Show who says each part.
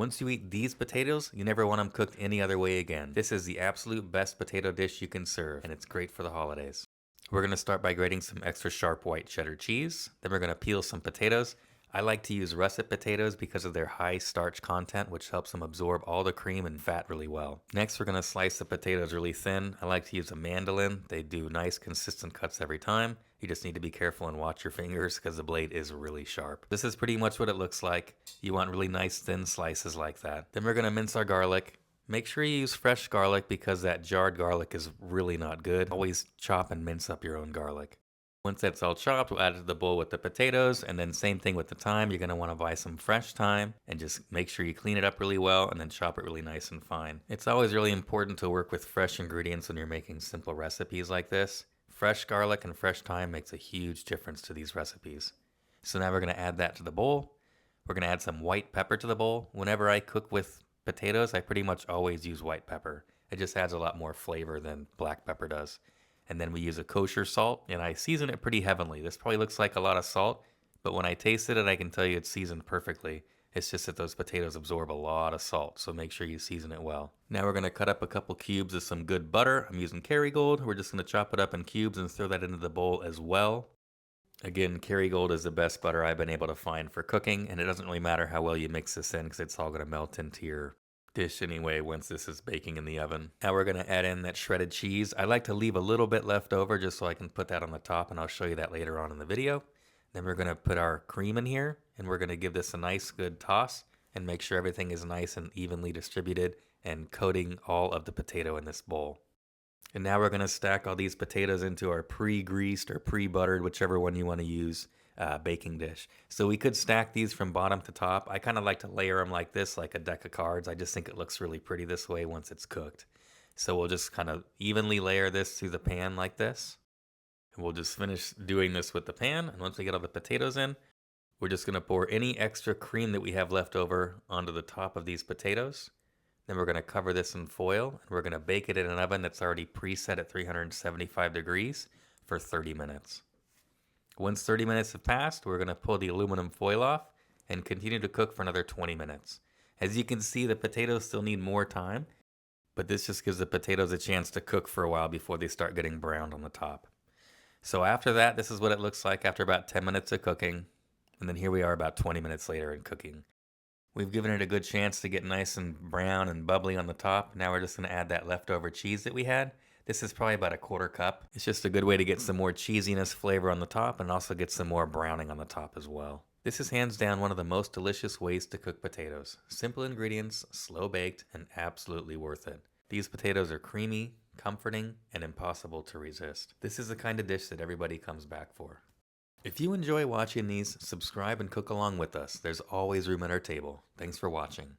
Speaker 1: Once you eat these potatoes, you never want them cooked any other way again. This is the absolute best potato dish you can serve, and it's great for the holidays. We're going to start by grating some extra sharp white cheddar cheese. Then we're going to peel some potatoes. I like to use russet potatoes because of their high starch content, which helps them absorb all the cream and fat really well. Next, we're going to slice the potatoes really thin. I like to use a mandolin. They do nice, consistent cuts every time. You just need to be careful and watch your fingers because the blade is really sharp. This is pretty much what it looks like. You want really nice, thin slices like that. Then we're going to mince our garlic. Make sure you use fresh garlic because that jarred garlic is really not good. Always chop and mince up your own garlic. Once that's all chopped, we'll add it to the bowl with the potatoes, and then same thing with the thyme. You're going to want to buy some fresh thyme and just make sure you clean it up really well and then chop it really nice and fine. It's always really important to work with fresh ingredients when you're making simple recipes like this. Fresh garlic and fresh thyme makes a huge difference to these recipes. So now we're going to add that to the bowl. We're going to add some white pepper to the bowl. Whenever I cook with potatoes, I pretty much always use white pepper. It just adds a lot more flavor than black pepper does. And then we use a kosher salt, and I season it pretty heavily. This probably looks like a lot of salt, but when I tasted it, I can tell you it's seasoned perfectly. It's just that those potatoes absorb a lot of salt, so make sure you season it well. Now we're going to cut up a couple cubes of some good butter. I'm using Kerrygold. We're just going to chop it up in cubes and throw that into the bowl as well. Again, Kerrygold is the best butter I've been able to find for cooking, and it doesn't really matter how well you mix this in because it's all going to melt into your dish anyway once this is baking in the oven. Now we're going to add in that shredded cheese. I like to leave a little bit left over just so I can put that on the top, and I'll show you that later on in the video. Then we're going to put our cream in here, and we're going to give this a nice good toss and make sure everything is nice and evenly distributed and coating all of the potato in this bowl. And now we're going to stack all these potatoes into our pre-greased or pre-buttered, whichever one you want to use, baking dish. So we could stack these from bottom to top. I kind of like to layer them like this, like a deck of cards. I just think it looks really pretty this way once it's cooked. So we'll just kind of evenly layer this through the pan like this. And we'll just finish doing this with the pan. And once we get all the potatoes in, we're just going to pour any extra cream that we have left over onto the top of these potatoes. Then we're going to cover this in foil, and we're going to bake it in an oven that's already preset at 375 degrees for 30 minutes. Once 30 minutes have passed, we're going to pull the aluminum foil off and continue to cook for another 20 minutes. As you can see, the potatoes still need more time, but this just gives the potatoes a chance to cook for a while before they start getting browned on the top. So after that, this is what it looks like after about 10 minutes of cooking, and then here we are about 20 minutes later in cooking. We've given it a good chance to get nice and brown and bubbly on the top. Now we're just going to add that leftover cheese that we had. This is probably about a quarter cup. It's just a good way to get some more cheesiness flavor on the top and also get some more browning on the top as well. This is hands down one of the most delicious ways to cook potatoes. Simple ingredients, slow baked, and absolutely worth it. These potatoes are creamy, comforting, and impossible to resist. This is the kind of dish that everybody comes back for. If you enjoy watching these, subscribe and cook along with us. There's always room at our table. Thanks for watching.